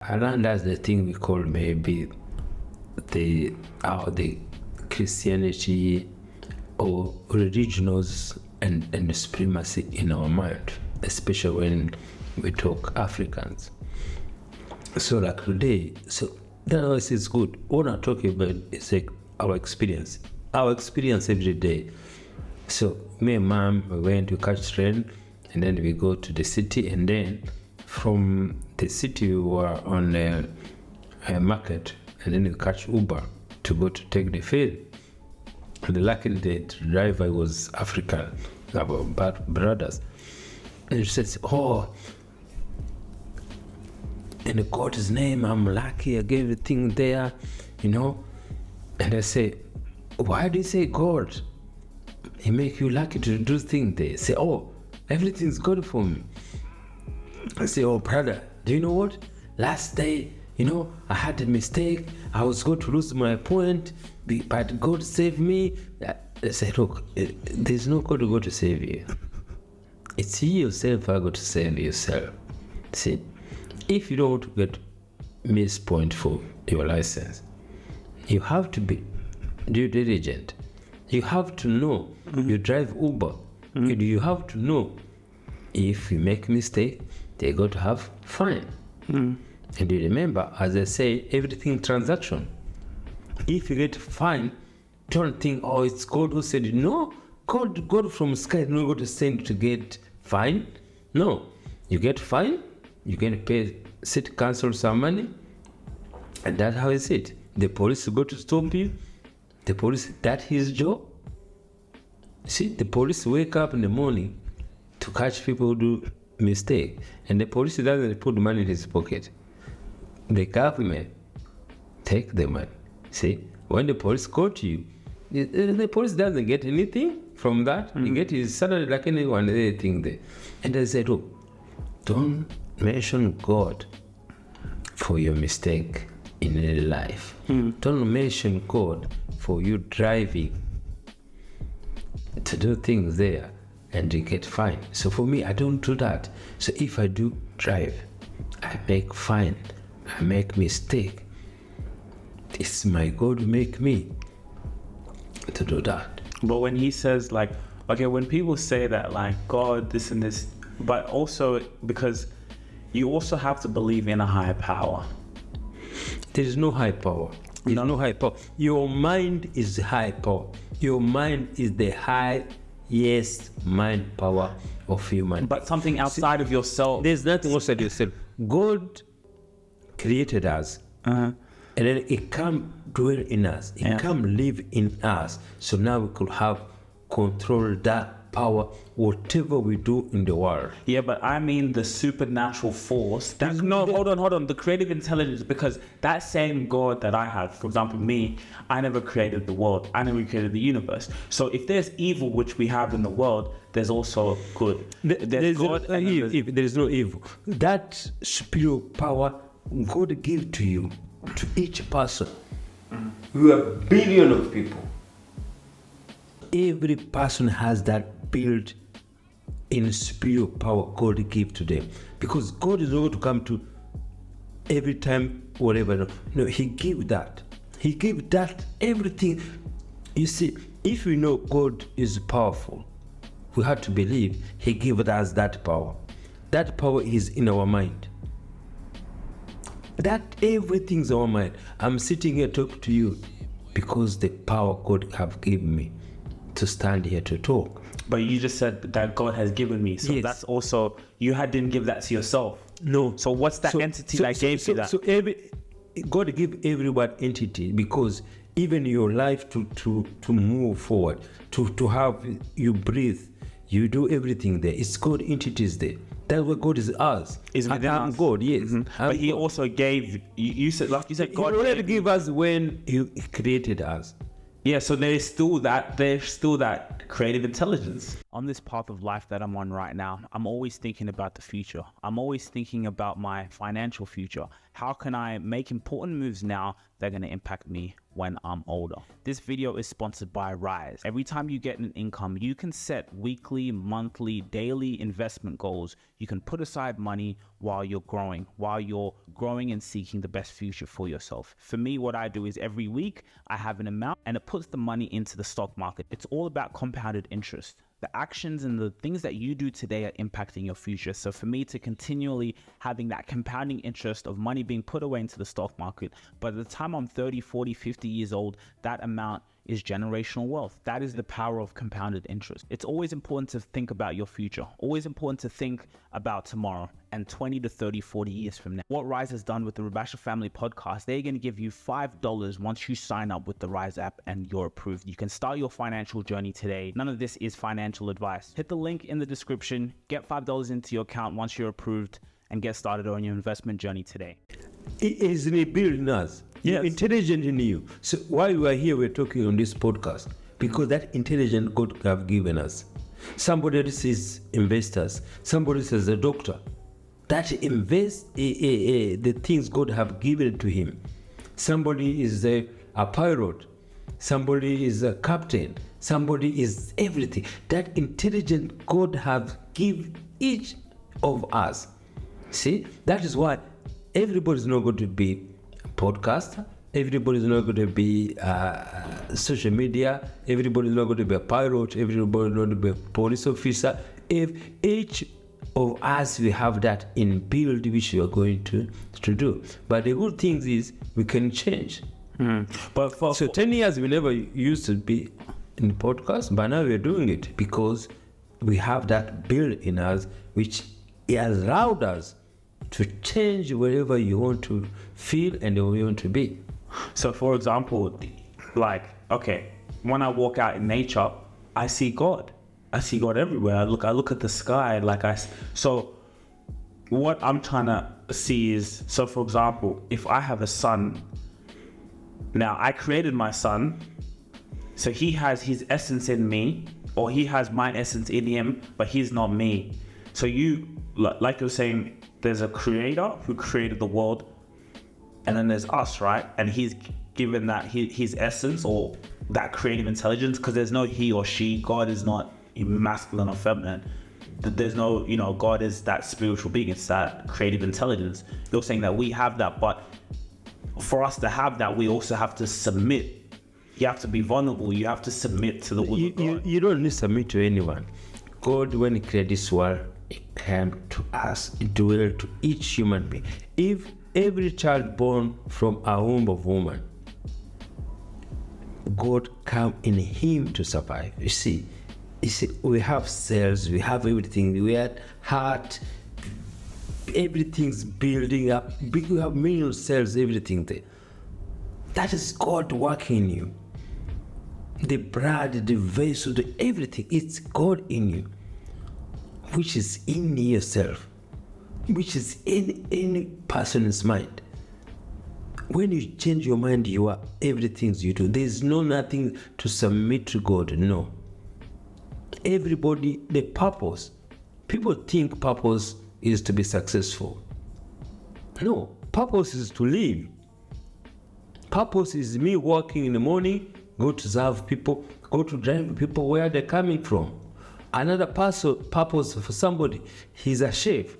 Around that's the thing we call maybe the Christianity or religionals and supremacy in our mind, especially when we talk Africans. So like today, so that always is good. What I'm talking about is like our experience every day. So me and mom, we went to catch train, and then we go to the city, and then from the city we were on a market, and then we catch Uber to go to take the ferry. And luckily the driver was African, our brothers. And he says, oh, in God's name, I'm lucky, I gave everything there, And I say, why do you say God? He make you lucky to do things there. Say, oh, everything's good for me. I say, oh, brother, do you know what? Last day, I had a mistake. I was going to lose my point, but God saved me. I said, look, there's no God to go to save you. It's you yourself who are going to save yourself. See, if you don't want to get miss point for your license, you have to be due diligent. You have to know. You drive Uber. You have to know if you make mistake, they're going to have fine. And you remember, as I say, everything transaction. If you get fine, don't think, oh, it's God who said it. No, God from sky is not going to send you to get fine. No, you get fine, you can pay city council some money, and that's how it's it. The police go to stop you. The police, that's his job. See, the police wake up in the morning to catch people who do mistake, and the police doesn't put money in his pocket. The government take the money. See, when the police caught you, the police doesn't get anything from that. He get his salary like anyone anything there. And I said, look, don't mention God for your mistake in your life. Don't mention God for you driving to do things there and you get fine. So for me, I don't do that. So if I do drive, I make fine, I make mistake, it's my God who make me to do that. But when he says like, okay, when people say that like God, this and this, but also because you also have to believe in a higher power. There is no high power. There's no high power. Your mind is high power. Your mind is the highest mind power of human. But something outside of yourself. There's nothing outside yourself. God created us. And then it come dwell in us. It come live in us. So now we could have control that power, whatever we do in the world. Yeah, but I mean the supernatural force. Hold on. The creative intelligence, because that same God that I have, for example, me, I never created the world. I never created the universe. So if there's evil, which we have in the world, there's also good. There's God and if there is no evil. That superior power God give to you, to each person. We are billion of people. Every person has that built in superior power God give to them, because God is not going to come to every time whatever. No, He give that. He give that everything. You see, if we know God is powerful, we have to believe He give us that power. That power is in our mind. That everything's in our mind. I'm sitting here talking to you because the power God have given me to stand here to talk. But you just said that God has given me. So that's also, you didn't give that to yourself. No. So what's that entity that gave you that? So God give everyone entity, because even your life to move forward, to have you breathe, you do everything there. It's God entities there. That's what God is us. Is within us. God, yes. But He also gave, you said, like you said, God He already gave us when He created us. Yeah, so there's still that creative intelligence. On this path of life that I'm on right now, I'm always thinking about the future. I'm always thinking about my financial future. How can I make important moves now that are going to impact me when I'm older. This video is sponsored by Rise. Every time you get an income, you can set weekly, monthly, daily investment goals. You can put aside money while you're growing and seeking the best future for yourself. For me, what I do is every week I have an amount and it puts the money into the stock market. It's all about compounded interest. The actions and the things that you do today are impacting your future. So for me to continually having that compounding interest of money being put away into the stock market, by the time I'm 30, 40, 50 years old, that amount is generational wealth. That is the power of compounded interest. It's always important to think about your future, always important to think about tomorrow and 20 to 30, 40 years from now. What Rise has done with the Rubasha Family podcast, they're going to give you $5 once you sign up with the Rise app and you're approved. You can start your financial journey today. None of this is financial advice. Hit the link in the description, get $5 into your account once you're approved, and get started on your investment journey today. It is rebuilding us. Yes. Intelligent in you. So why we are here, we're talking on this podcast, because that intelligence God have given us. Somebody else is investors. Somebody says a doctor. That invest the things God have given to him. Somebody is a pilot. Somebody is a captain. Somebody is everything. That intelligence God have given each of us. See, that is why everybody is not going to be a podcaster. Everybody is not going to be social media. Everybody is not going to be a pilot. Everybody is not going to be a police officer. If each of us, we have that in build which we are going to do. But the good thing is we can change. But So 10 years we never used to be in podcast, but now we're doing it because we have that build in us which allowed us to change wherever you want to feel and where you want to be. So for example, like, okay, when I walk out in nature, I see God. I see God everywhere. I look at the sky, so what I'm trying to see is, so for example, if I have a son, now I created my son, so he has his essence in me, or he has my essence in him, but he's not me. So you, like you're saying, there's a creator who created the world, and then there's us, right? And he's given that his essence or that creative intelligence, because there's no he or she. God is not masculine or feminine. There's no, God is that spiritual being. It's that creative intelligence. You're saying that we have that, but for us to have that, we also have to submit. You have to be vulnerable. You have to submit to the will of God. You don't need to submit to anyone. God, when he created this world, it came to us, it dwelled to each human being. If every child born from a womb of woman, God came in him to survive. You see, we have cells, we have everything, we have heart, everything's building up. We have million cells, everything there. That is God working in you. The blood, the vessel, everything, it's God in you, which is in yourself, which is in any person's mind. When you change your mind, you are everything you do. There's nothing to submit to God, no. Everybody, the purpose. People think purpose is to be successful. No, purpose is to live. Purpose is me working in the morning, go to serve people, go to drive people where they're coming from. Another purpose for somebody, he's a chef.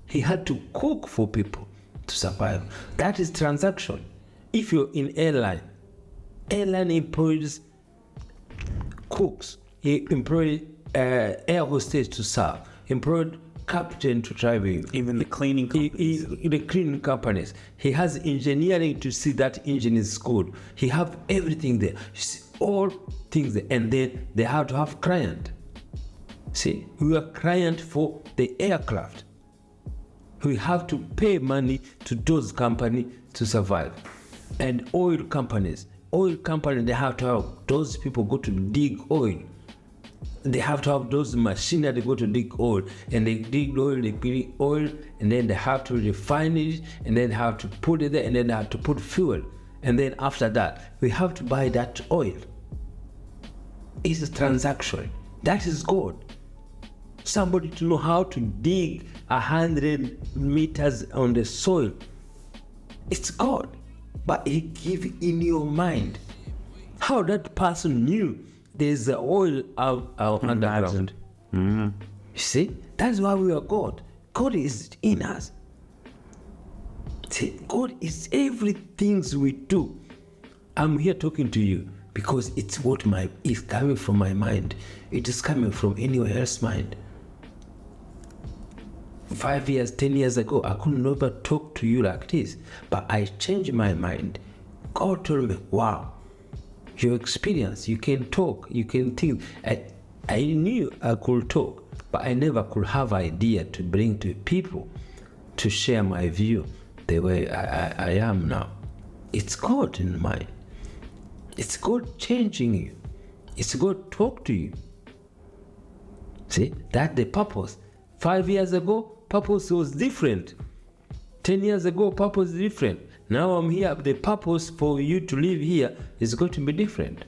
He had to cook for people to survive. That is transaction. If you're in airline employs cooks, he employed air hostess to serve, employed captain to drive you. Even the cleaning companies. The cleaning companies. He has engineering to see that engine is good. He have everything there. All things there. And then they have to have client. See, we are client for the aircraft. We have to pay money to those companies to survive. And oil companies, they have to have those people go to dig oil. They have to have those machines that they go to dig oil, and they dig oil, they clean oil, and then they have to refine it, and then have to put it there, and then they have to put fuel. And then after that, we have to buy that oil. It's a transaction. That is God. Somebody to know how to dig 100 meters on the soil. It's God. but he give in your mind. How that person knew there's the oil out underground. You see, that's why we are God. God is in us. See, God is everything we do. I'm here talking to you because it's what is coming from my mind. It is coming from anyone else's mind. 5 years, 10 years ago, I could never talk to you like this, but I changed my mind. God told me, wow, your experience, you can talk, you can think. I knew I could talk, but I never could have idea to bring to people to share my view the way I am now. It's God in mind. It's God changing you. It's God talk to you. See, that's the purpose. 5 years ago, purpose was different. 10 years ago, purpose is different. Now I'm here, the purpose for you to live here is going to be different.